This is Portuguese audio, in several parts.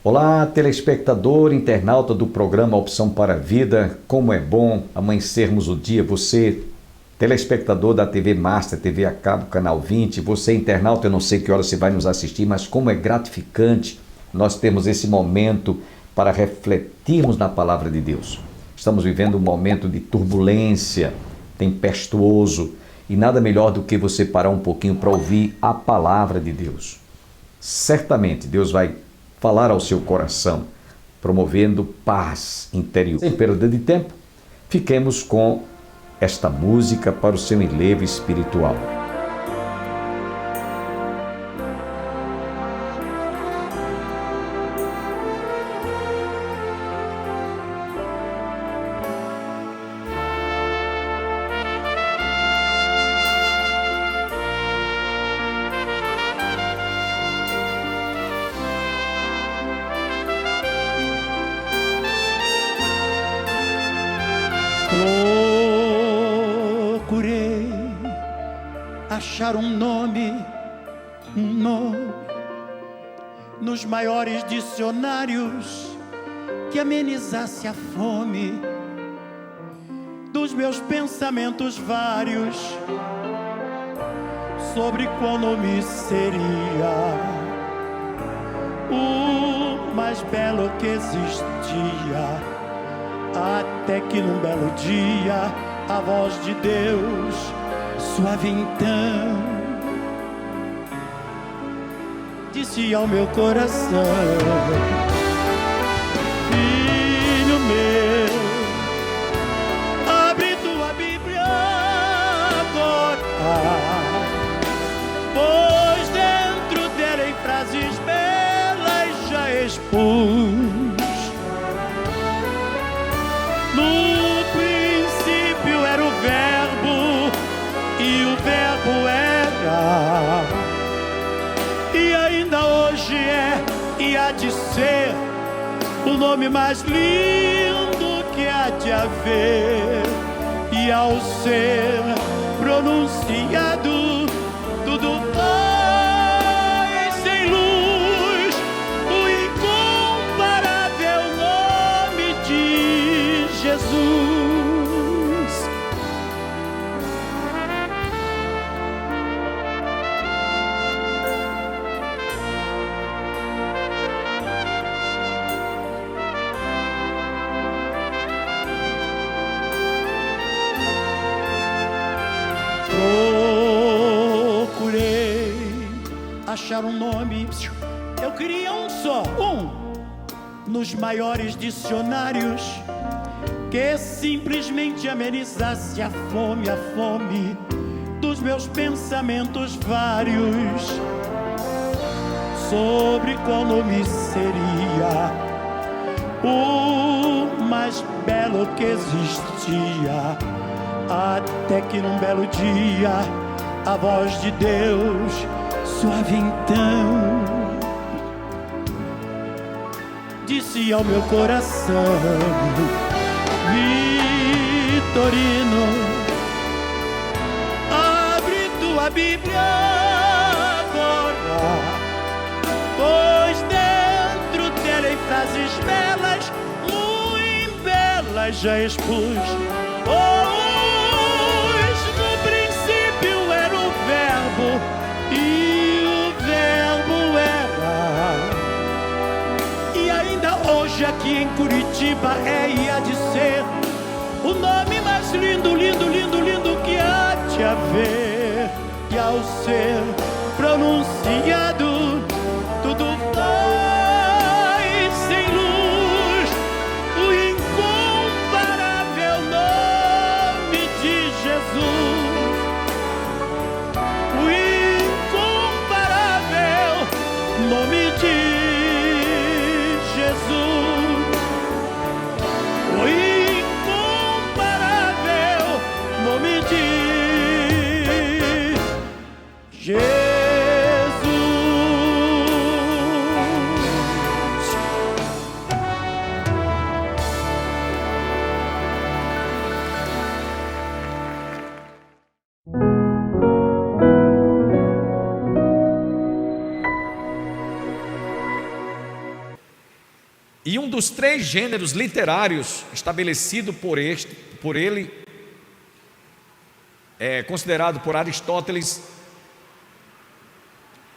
Olá, telespectador, internauta do programa Opção para a Vida. Como é bom amanhecermos o dia. Você, telespectador da TV Master, TV a cabo, Canal 20. Você, internauta, eu não sei que hora você vai nos assistir, mas como é gratificante nós termos esse momento para refletirmos na Palavra de Deus. Estamos vivendo um momento de turbulência, tempestuoso, e nada melhor do que você parar um pouquinho para ouvir a Palavra de Deus. Certamente Deus vai falar ao seu coração, promovendo paz interior. Sem perda de tempo, fiquemos com esta música para o seu enlevo espiritual. Procurei achar um nome nos maiores dicionários que amenizasse a fome dos meus pensamentos vários sobre qual nome seria o mais belo que existia. Até que num belo dia a voz de Deus, suave então, disse ao meu coração: filho meu, abre tua Bíblia agora, pois dentro dela em frases belas já expus. No princípio era o Verbo, e o Verbo era, e ainda hoje é, e há de ser, o nome mais lindo que há de haver. E ao ser pronunciado, tudo vai sem luz, o incomparável nome de Jesus. Procurei achar um nome, eu queria um só, nos maiores dicionários, que simplesmente amenizasse a fome dos meus pensamentos vários sobre qual nome seria o mais belo que existia. Até que num belo dia a voz de Deus, suave então, disse ao meu coração: Vitorino, abre tua Bíblia agora, pois dentro dela em frases belas, muito belas já expus. Pois no princípio era o Verbo, e o Verbo era, e ainda hoje aqui em Curitiba é e há de ser o nome mais lindo, lindo, lindo, lindo que há de haver. E ao ser pronunciado, tudo vai sem luz, o incomparável nome de Jesus. O incomparável nome de Jesus. O incomparável nome de Jesus. E um dos 3 gêneros literários estabelecido por ele, considerado por Aristóteles,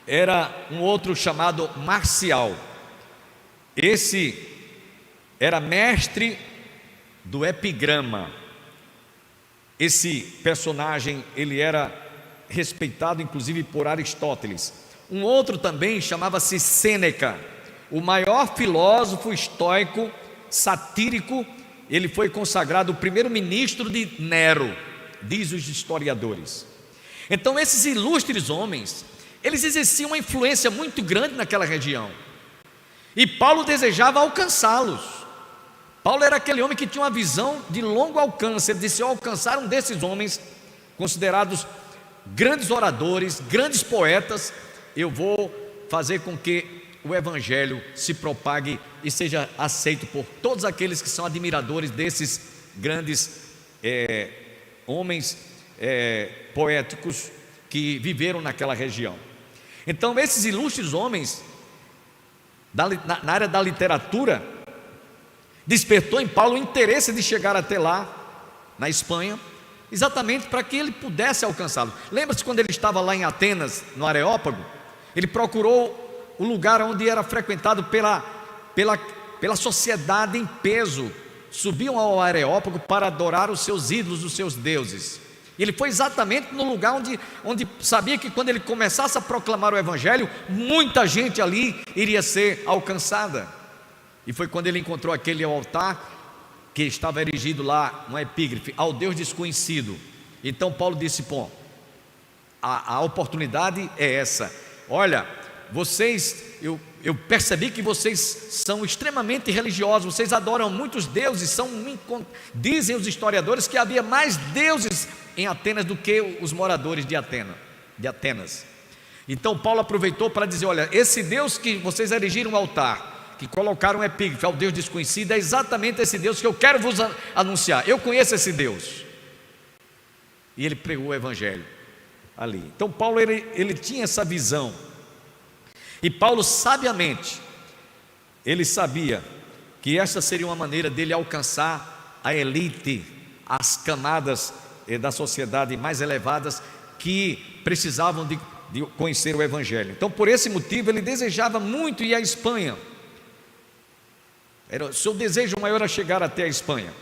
era um outro chamado marcial. Esse era mestre do epigrama. Esse personagem, ele era respeitado inclusive por Aristóteles. Um outro também chamava-se Sêneca, o maior filósofo estoico, satírico. Ele foi consagrado o primeiro-ministro de Nero, diz os historiadores. Então esses ilustres homens, eles exerciam uma influência muito grande naquela região, e Paulo desejava alcançá-los. Paulo era aquele homem que tinha uma visão de longo alcance. Ele disse: ao alcançar um desses homens, considerados grandes oradores, grandes poetas, eu vou fazer com que o Evangelho se propague e seja aceito por todos aqueles que são admiradores desses grandes homens poéticos que viveram naquela região. Então esses ilustres homens na área da literatura despertou em Paulo o interesse de chegar até lá, na Espanha, exatamente para que ele pudesse alcançá-lo. Lembra-se quando ele estava lá em Atenas, no Areópago? Ele procurou o lugar onde era frequentado pela sociedade em peso. Subiam ao Areópago para adorar os seus ídolos, os seus deuses. Ele foi exatamente no lugar onde sabia que quando ele começasse a proclamar o Evangelho, muita gente ali iria ser alcançada. E foi quando ele encontrou aquele altar que estava erigido lá, uma epígrafe: ao Deus desconhecido. Então Paulo disse: bom, a oportunidade é essa. Olha, vocês, eu percebi que vocês são extremamente religiosos, vocês adoram muitos deuses, dizem os historiadores que havia mais deuses em Atenas do que os moradores de Atenas. Então Paulo aproveitou para dizer: olha, esse Deus que vocês erigiram um altar, que colocaram um epígrafe ao Deus desconhecido, é exatamente esse Deus que eu quero vos anunciar. Eu conheço esse Deus. E ele pregou o Evangelho ali. Então Paulo ele tinha essa visão. E Paulo sabiamente, ele sabia que esta seria uma maneira dele alcançar a elite, as camadas da sociedade mais elevadas que precisavam de conhecer o Evangelho. Então por esse motivo ele desejava muito ir à Espanha. O seu desejo maior era chegar até a Espanha.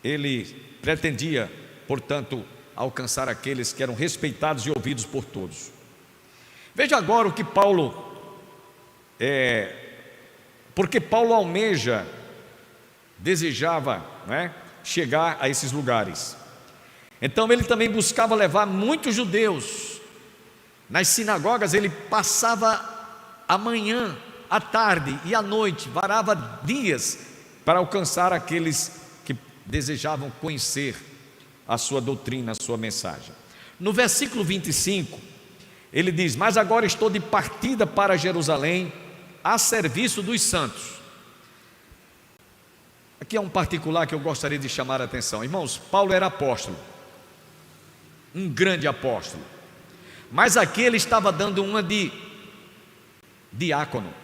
Ele pretendia, portanto, alcançar aqueles que eram respeitados e ouvidos por todos. Veja agora o que Paulo porque Paulo desejava, chegar a esses lugares. Então ele também buscava levar muitos judeus. Nas sinagogas ele passava a manhã, à tarde e à noite, varava dias para alcançar aqueles que desejavam conhecer a sua doutrina, a sua mensagem. No versículo 25, ele diz: mas agora estou de partida para Jerusalém, a serviço dos santos. Aqui é um particular que eu gostaria de chamar a atenção. Irmãos, Paulo era apóstolo, um grande apóstolo, mas aqui ele estava dando uma de diácono.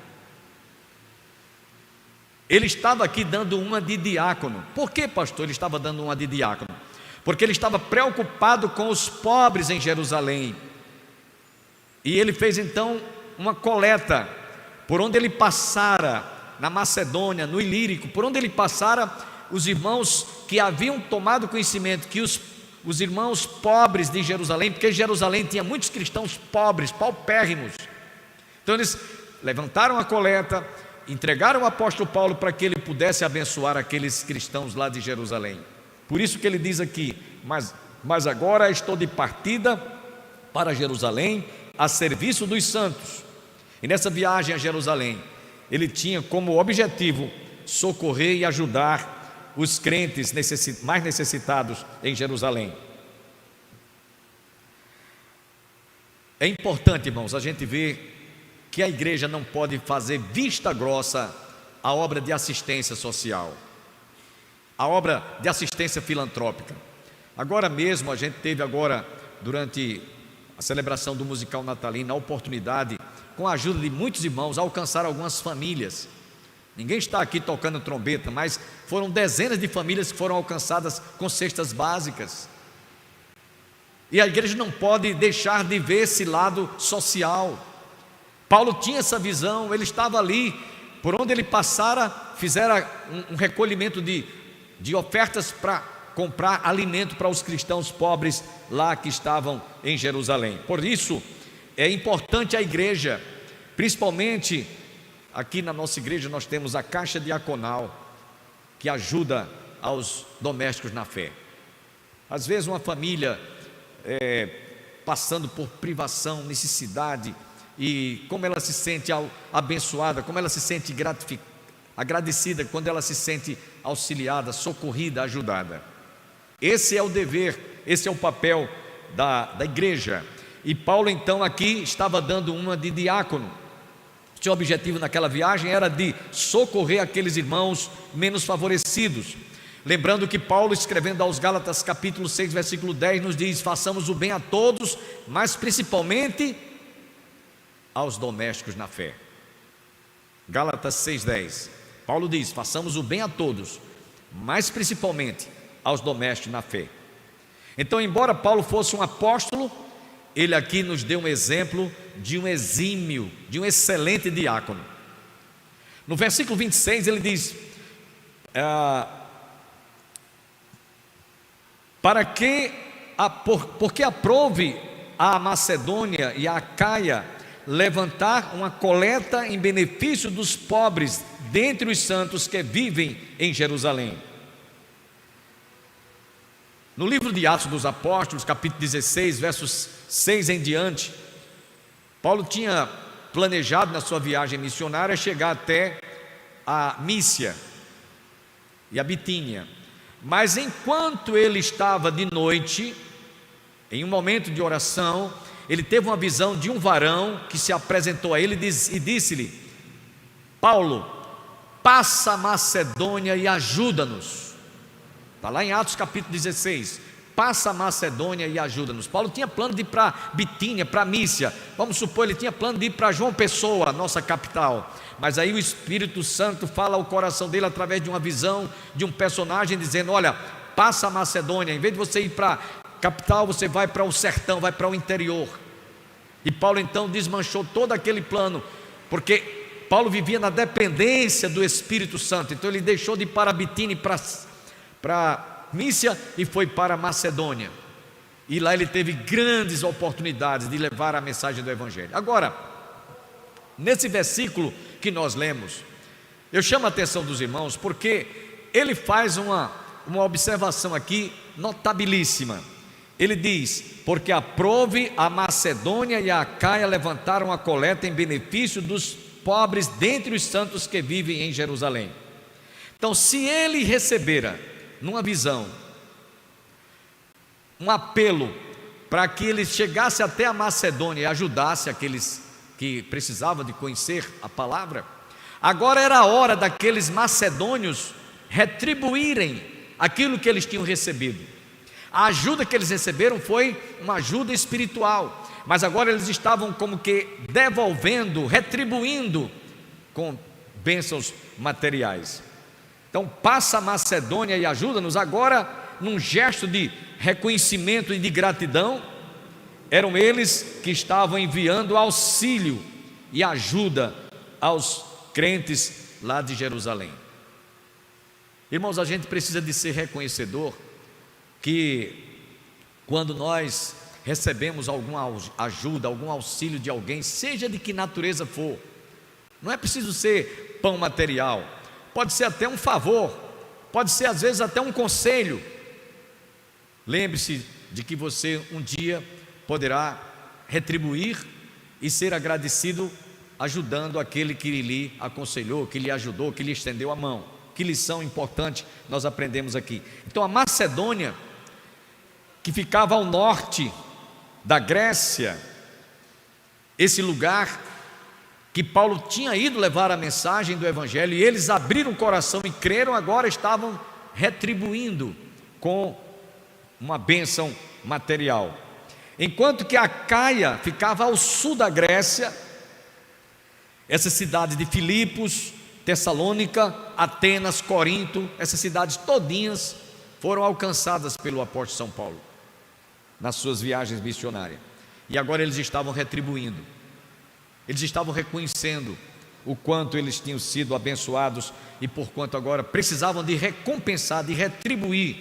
Ele estava aqui dando uma de diácono. Por que, pastor, ele estava dando uma de diácono? Porque ele estava preocupado com os pobres em Jerusalém. E ele fez então uma coleta. Por onde ele passara, na Macedônia, no Ilírico, por onde ele passara, os irmãos que haviam tomado conhecimento que os irmãos pobres de Jerusalém, porque Jerusalém tinha muitos cristãos pobres, paupérrimos. Então eles levantaram a coleta, entregaram o apóstolo Paulo para que ele pudesse abençoar aqueles cristãos lá de Jerusalém. Por isso que ele diz aqui: mas agora estou de partida para Jerusalém, a serviço dos santos. E nessa viagem a Jerusalém, ele tinha como objetivo socorrer e ajudar os crentes mais necessitados em Jerusalém. É importante, irmãos, a gente ver que a igreja não pode fazer vista grossa à obra de assistência social, a obra de assistência filantrópica. Agora mesmo a gente teve durante a celebração do musical natalino, a oportunidade, com a ajuda de muitos irmãos, alcançar algumas famílias Ninguém está aqui tocando trombeta, mas foram dezenas de famílias que foram alcançadas com cestas básicas. E a igreja não pode deixar de ver esse lado social. Paulo tinha essa visão, ele estava ali, por onde ele passara, fizera um recolhimento de ofertas para comprar alimento para os cristãos pobres lá que estavam em Jerusalém. Por isso, é importante a igreja, principalmente aqui na nossa igreja nós temos a caixa diaconal, que ajuda aos domésticos na fé. Às vezes uma família passando por privação, necessidade, e como ela se sente abençoada, como ela se sente agradecida, quando ela se sente auxiliada, socorrida, ajudada. Esse é o dever, esse é o papel da igreja. E Paulo então aqui estava dando uma de diácono. Seu objetivo naquela viagem era de socorrer aqueles irmãos menos favorecidos. Lembrando que Paulo, escrevendo aos Gálatas capítulo 6, versículo 10, nos diz: façamos o bem a todos, mas principalmente aos domésticos na fé. Gálatas 6,10, Paulo diz: façamos o bem a todos, mas principalmente aos domésticos na fé. Então, embora Paulo fosse um apóstolo, ele aqui nos deu um exemplo de um exímio, de um excelente diácono. No versículo 26 ele diz: porque aprove a Macedônia e a Acaia levantar uma coleta em benefício dos pobres dentre os santos que vivem em Jerusalém. No livro de Atos dos Apóstolos, capítulo 16, versos 6 em diante, Paulo tinha planejado na sua viagem missionária chegar até a Mísia e a Bitínia. Mas enquanto ele estava de noite, em um momento de oração, ele teve uma visão de um varão que se apresentou a ele e disse-lhe: Paulo, passa a Macedônia e ajuda-nos. Está lá em Atos capítulo 16, passa a Macedônia e ajuda-nos. Paulo tinha plano de ir para Bitínia, para Mísia, vamos supor, ele tinha plano de ir para João Pessoa, nossa capital. Mas aí o Espírito Santo fala ao coração dele através de uma visão de um personagem, dizendo: olha, passa a Macedônia, em vez de você ir para a capital, você vai para o sertão, vai para o interior. E Paulo então desmanchou todo aquele plano, porque Paulo vivia na dependência do Espírito Santo. Então ele deixou de ir para Bitínia, para Mísia, e foi para Macedônia. E lá ele teve grandes oportunidades de levar a mensagem do Evangelho. Agora, nesse versículo que nós lemos, eu chamo a atenção dos irmãos, porque ele faz uma observação aqui notabilíssima. Ele diz: porque aprove a Macedônia e a Acaia levantaram a coleta em benefício dos pobres dentre os santos que vivem em Jerusalém. Então, se ele recebera numa visão um apelo para que ele chegasse até a Macedônia e ajudasse aqueles que precisavam de conhecer a palavra, agora era a hora daqueles macedônios retribuírem aquilo que eles tinham recebido. A ajuda que eles receberam foi uma ajuda espiritual, mas agora eles estavam como que devolvendo, retribuindo com bênçãos materiais. Então, passa a Macedônia e ajuda-nos. Agora, num gesto de reconhecimento e de gratidão, eram eles que estavam enviando auxílio e ajuda aos crentes lá de Jerusalém. Irmãos, a gente precisa de ser reconhecedor que quando nós recebemos alguma ajuda, algum auxílio de alguém, seja de que natureza for, não é preciso ser pão material, pode ser até um favor, pode ser às vezes até um conselho. Lembre-se de que você um dia poderá retribuir e ser agradecido ajudando aquele que lhe aconselhou, que lhe ajudou, que lhe estendeu a mão. Que lição importante nós aprendemos aqui. Então, a Macedônia, que ficava ao norte da Grécia, esse lugar que Paulo tinha ido levar a mensagem do Evangelho, e eles abriram o coração e creram, agora estavam retribuindo com uma bênção material. Enquanto que a Acaia ficava ao sul da Grécia, essa cidade de Filipos, Tessalônica, Atenas, Corinto, essas cidades todinhas foram alcançadas pelo apóstolo São Paulo nas suas viagens missionárias. E agora eles estavam retribuindo, eles estavam reconhecendo o quanto eles tinham sido abençoados e por quanto agora precisavam de recompensar, de retribuir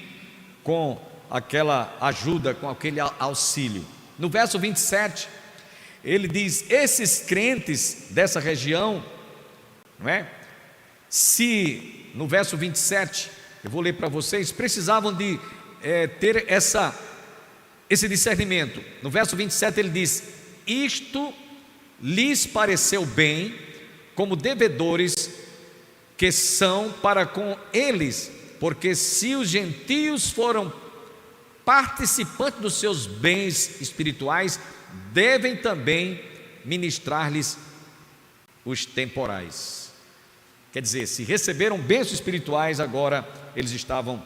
com aquela ajuda, com aquele auxílio. No verso 27, ele diz: esses crentes dessa região, não é? Se, no verso 27, eu vou ler para vocês, precisavam de ter esse discernimento. No verso 27 ele diz: isto lhes pareceu bem, como devedores que são para com eles, porque se os gentios foram participantes dos seus bens espirituais, devem também ministrar-lhes os temporais. Quer dizer, se receberam bênçãos espirituais, agora eles estavam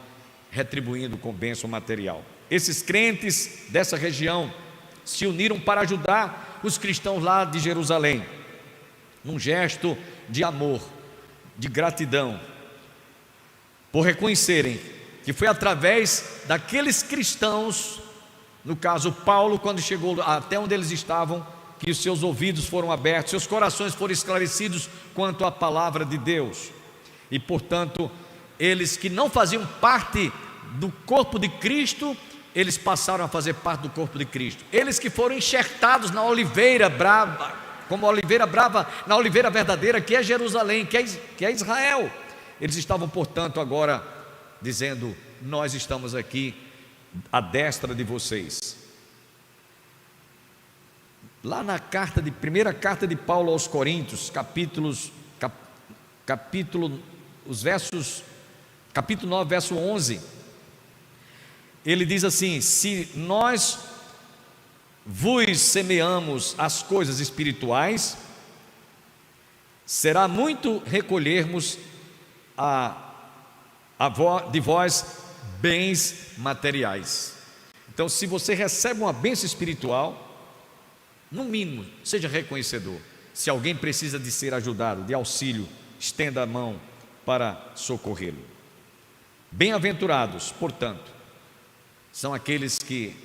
retribuindo com bênção material. Esses crentes dessa região se uniram para ajudar os cristãos lá de Jerusalém, num gesto de amor, de gratidão, por reconhecerem que foi através daqueles cristãos, no caso Paulo, quando chegou até onde eles estavam, que os seus ouvidos foram abertos, seus corações foram esclarecidos quanto à palavra de Deus. E portanto, eles que não faziam parte do corpo de Cristo, eles passaram a fazer parte do corpo de Cristo. Eles que foram enxertados na oliveira brava, como a oliveira brava, na oliveira verdadeira, que é Jerusalém, que é Israel. Eles estavam, portanto, agora dizendo: nós estamos aqui à destra de vocês. Lá na primeira carta de Paulo aos Coríntios, capítulo 9, verso 11, ele diz assim: se nós vos semeamos as coisas espirituais, será muito recolhermos de vós bens materiais. Então, se você recebe uma bênção espiritual, no mínimo, seja reconhecedor. Se alguém precisa de ser ajudado, de auxílio, estenda a mão para socorrê-lo. Bem-aventurados, portanto, são aqueles que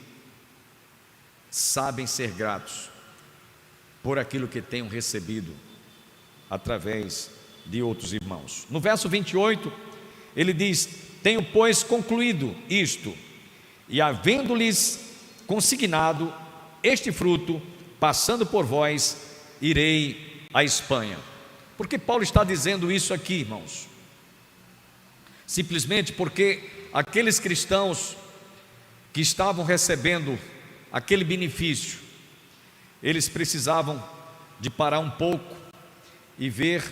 sabem ser gratos por aquilo que tenham recebido através de outros irmãos. No verso 28, ele diz: tenho, pois, concluído isto, e havendo-lhes consignado este fruto, passando por vós, irei à Espanha. Por que Paulo está dizendo isso aqui, irmãos? Simplesmente porque aqueles cristãos que estavam recebendo aquele benefício, eles precisavam de parar um pouco e ver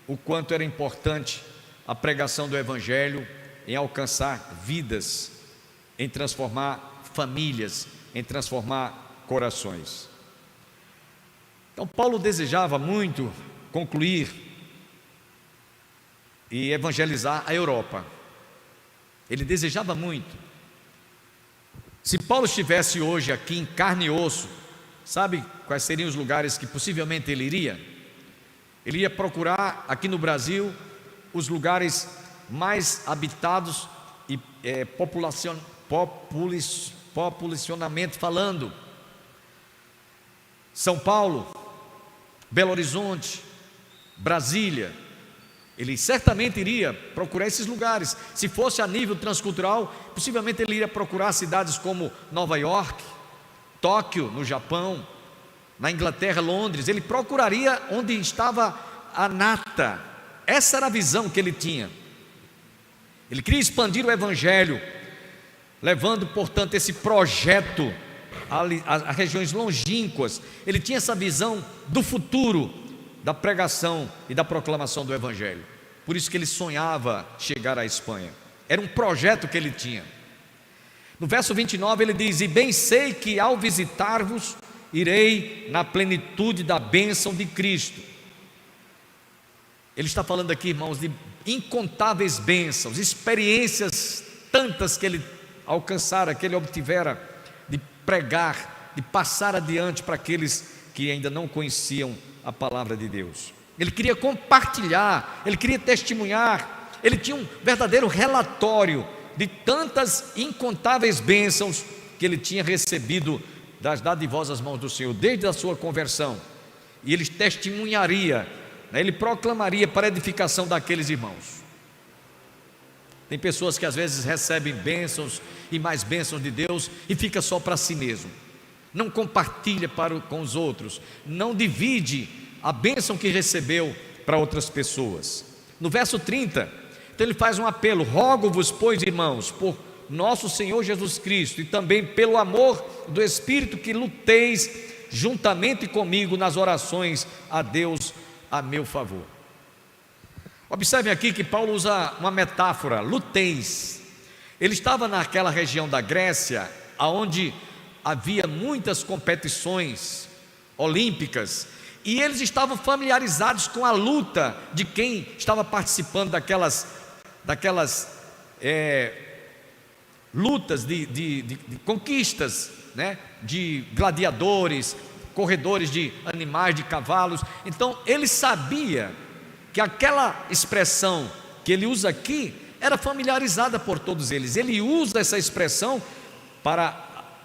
o quanto era importante a pregação do Evangelho em alcançar vidas, em transformar famílias, em transformar corações. Então Paulo desejava muito concluir e evangelizar a Europa. Ele desejava muito. Se Paulo estivesse hoje aqui em carne e osso, sabe quais seriam os lugares que possivelmente ele iria? Ele ia procurar aqui no Brasil os lugares mais habitados e populacionamento falando. São Paulo, Belo Horizonte, Brasília. Ele certamente iria procurar esses lugares. Se fosse a nível transcultural, possivelmente ele iria procurar cidades como Nova York, Tóquio, no Japão, na Inglaterra, Londres. Ele procuraria onde estava a nata. Essa era a visão que ele tinha. Ele queria expandir o Evangelho, levando, portanto, esse projeto a regiões longínquas. Ele tinha essa visão do futuro, da pregação e da proclamação do Evangelho. Por isso que ele sonhava chegar à Espanha. Era um projeto que ele tinha. No verso 29 ele diz: e bem sei que ao visitar-vos, irei na plenitude da bênção de Cristo. Ele está falando aqui, irmãos, de incontáveis bênçãos, experiências tantas que ele alcançara, que ele obtivera, de pregar, de passar adiante para aqueles que ainda não conheciam a palavra de Deus. ele queria compartilhar, ele queria testemunhar, ele tinha um verdadeiro relatório de tantas incontáveis bênçãos que ele tinha recebido das dadivosas mãos do Senhor, desde a sua conversão, e ele testemunharia, ele proclamaria para a edificação daqueles irmãos. Tem pessoas que às vezes recebem bênçãos e mais bênçãos de Deus e fica só para si mesmo, não compartilha com os outros, não divide a bênção que recebeu para outras pessoas. No verso 30, então ele faz um apelo: rogo-vos, pois, irmãos, por nosso Senhor Jesus Cristo, e também pelo amor do Espírito, que luteis juntamente comigo nas orações a Deus a meu favor. Observem aqui que Paulo usa uma metáfora: luteis. Ele estava naquela região da Grécia, onde havia muitas competições olímpicas, e eles estavam familiarizados com a luta de quem estava participando daquelas lutas de conquistas, né? De gladiadores, corredores de animais, de cavalos. Então ele sabia que aquela expressão que ele usa aqui era familiarizada por todos eles. Ele usa essa expressão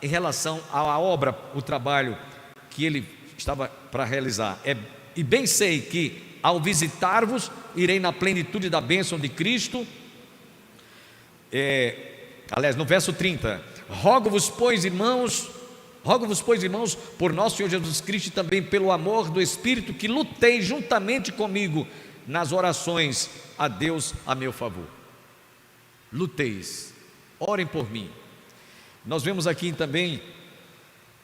em relação à obra, o trabalho que ele estava para realizar. E bem sei que ao visitar-vos irei na plenitude da bênção de Cristo. Aliás, no verso 30, rogo-vos, pois, irmãos, por nosso Senhor Jesus Cristo e também pelo amor do Espírito, que lutei juntamente comigo nas orações a Deus a meu favor. Luteis, orem por mim. Nós vemos aqui também,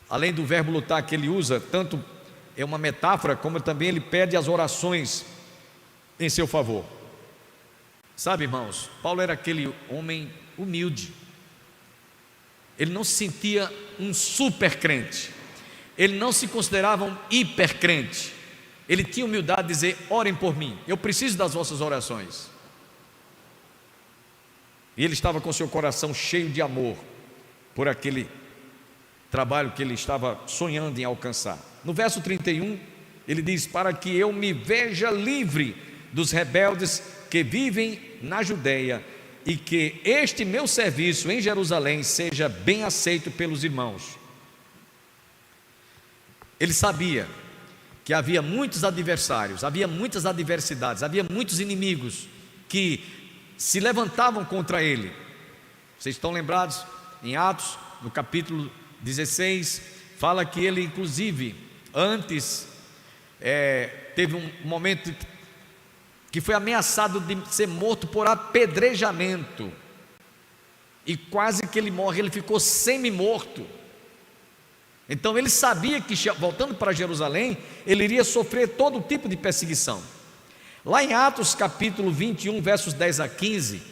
além do verbo lutar que ele usa, tanto é uma metáfora, como também ele pede as orações em seu favor. Sabe, irmãos, Paulo era aquele homem humilde. Ele não se sentia um super crente, ele não se considerava um hiper crente. Ele tinha humildade de dizer: orem por mim, eu preciso das vossas orações. E ele estava com seu coração cheio de amor por aquele trabalho que ele estava sonhando em alcançar. No verso 31, ele diz: para que eu me veja livre dos rebeldes que vivem na Judeia, e que este meu serviço em Jerusalém seja bem aceito pelos irmãos. Ele sabia que havia muitos adversários, havia muitas adversidades, havia muitos inimigos que se levantavam contra ele. Vocês estão lembrados? Em Atos, no capítulo 16, fala que ele inclusive antes teve um momento que foi ameaçado de ser morto por apedrejamento, e quase que ele morre, ele ficou semi-morto. Então ele sabia que voltando para Jerusalém, ele iria sofrer todo tipo de perseguição. Lá em Atos capítulo 21, versos 10 a 15,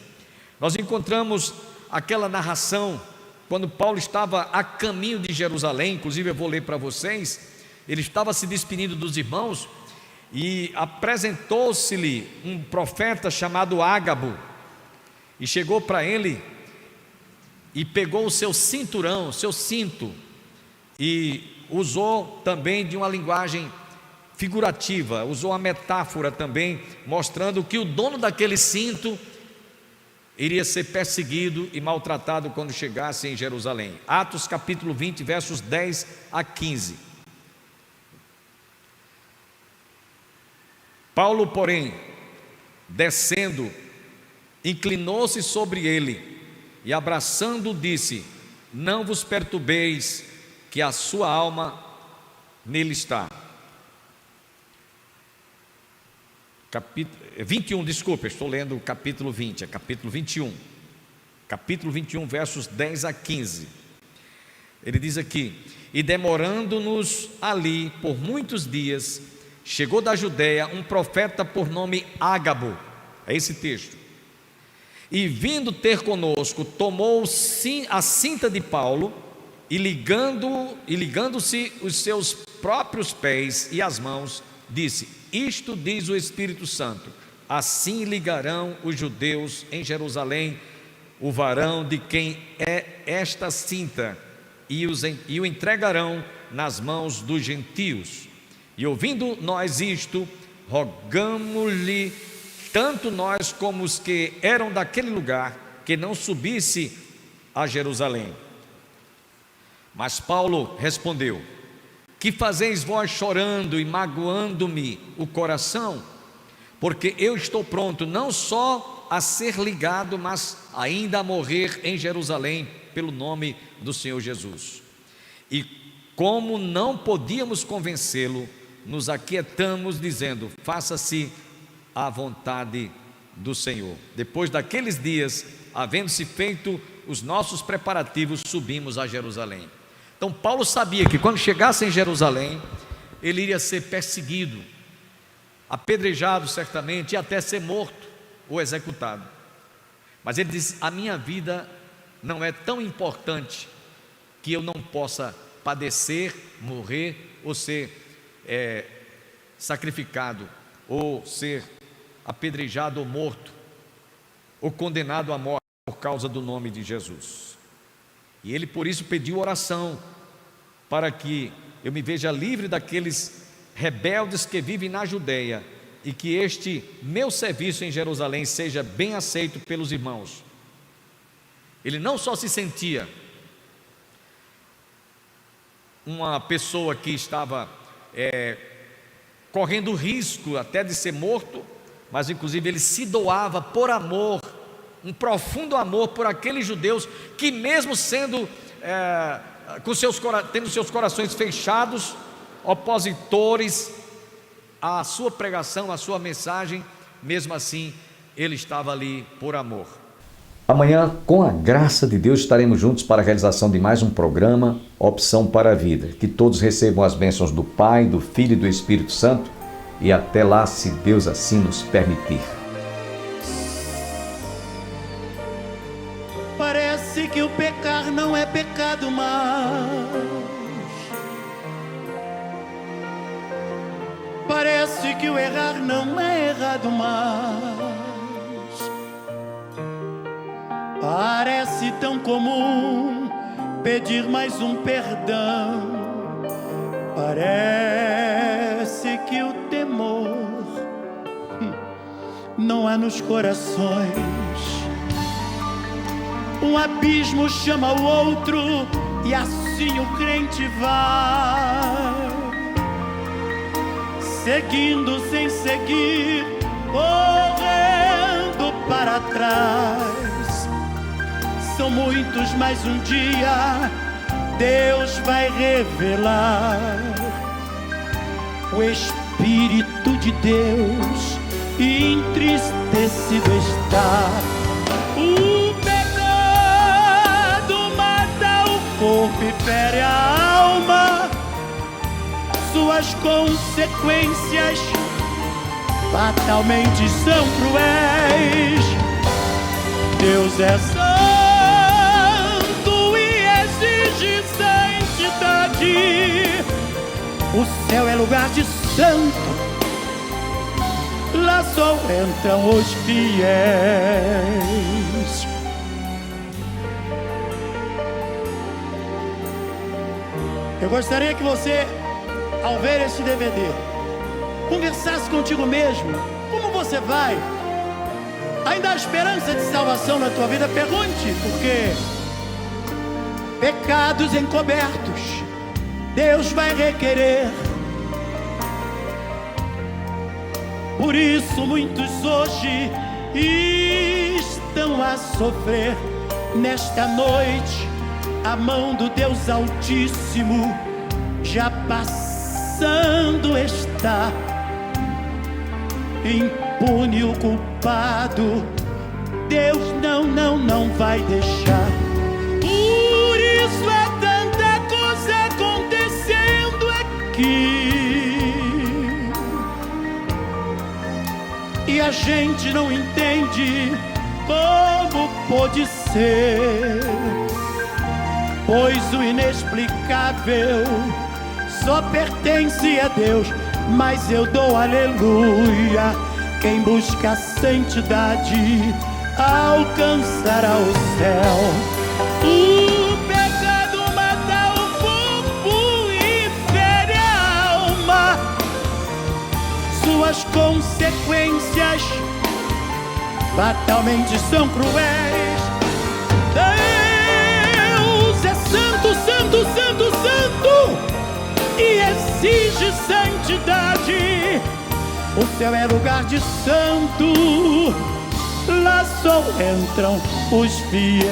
nós encontramos aquela narração, quando Paulo estava a caminho de Jerusalém. Inclusive eu vou ler para vocês. Ele estava se despedindo dos irmãos, e apresentou-se-lhe um profeta chamado Ágabo, e chegou para ele, e pegou o seu cinturão, seu cinto, e usou também de uma linguagem figurativa, usou uma metáfora também, mostrando que o dono daquele cinto iria ser perseguido e maltratado quando chegasse em Jerusalém. Atos capítulo 20, versos 10 a 15. Paulo, porém, descendo, inclinou-se sobre ele e abraçando-o disse: não vos perturbeis, que a sua alma nele está. Capítulo 21, desculpa, estou lendo o capítulo 20, é capítulo 21. Capítulo 21, versos 10 a 15. Ele diz aqui: e demorando-nos ali por muitos dias, chegou da Judeia um profeta por nome Ágabo, é esse texto, e vindo ter conosco, tomou a cinta de Paulo, e ligando-se os seus próprios pés e as mãos, disse: isto diz o Espírito Santo, assim ligarão os judeus em Jerusalém o varão de quem é esta cinta, e o entregarão nas mãos dos gentios. E ouvindo nós isto, rogamo-lhe, tanto nós como os que eram daquele lugar, que não subisse a Jerusalém. Mas Paulo respondeu: que fazeis vós chorando e magoando-me o coração? Porque eu estou pronto não só a ser ligado, mas ainda a morrer em Jerusalém pelo nome do Senhor Jesus. E como não podíamos convencê-lo, nos aquietamos dizendo: faça-se a vontade do Senhor. Depois daqueles dias, havendo-se feito os nossos preparativos, subimos a Jerusalém. Então Paulo sabia que quando chegasse em Jerusalém, ele iria ser perseguido, apedrejado certamente, e até ser morto ou executado. Mas ele disse: a minha vida não é tão importante que eu não possa padecer, morrer ou ser sacrificado, ou ser apedrejado ou morto, ou condenado à morte por causa do nome de Jesus. E ele por isso pediu oração, para que eu me veja livre daqueles rebeldes que vivem na Judeia, e que este meu serviço em Jerusalém seja bem aceito pelos irmãos. Ele não só se sentia uma pessoa que estava correndo risco até de ser morto, mas inclusive ele se doava por amor, um profundo amor por aqueles judeus que, mesmo sendo tendo seus corações fechados, opositores à sua pregação, à sua mensagem, mesmo assim ele estava ali por amor. Amanhã, com a graça de Deus, estaremos juntos para a realização de mais um programa, Opção para a Vida. Que todos recebam as bênçãos do Pai, do Filho e do Espírito Santo, e até lá, se Deus assim nos permitir. Parece que o pecar não é pecado mais. Parece que o errar não é errado mais. Parece tão comum pedir mais um perdão. Parece que o temor não há nos corações. Um abismo chama o outro e assim o crente vai, seguindo sem seguir, correndo para trás. São muitos, mas um dia Deus vai revelar. O Espírito de Deus entristecido está. O pecado mata o corpo e fere a alma. Suas consequências fatalmente são cruéis. Deus é santo e exige santidade. O céu é lugar de santo, lá só entram os fiéis. Eu gostaria que você, ao ver esse DVD, conversasse contigo mesmo. Como você vai? Ainda há esperança de salvação na tua vida? Pergunte, porque pecados encobertos Deus vai requerer. Por isso muitos hoje estão a sofrer. Nesta noite a mão do Deus Altíssimo já passando está. Impune o culpado, Deus não vai deixar. Por isso é tanta coisa acontecendo aqui, e a gente não entende como pode ser, pois o inexplicável só pertence a Deus. Mas eu dou aleluia, quem busca a santidade alcançará o céu. O pecado mata o corpo e fere a alma. Sua suas consequências fatalmente são cruéis. Deus é santo, santo, santo, santo, e exige santidade. O céu é lugar de santo, lá só entram os fiéis.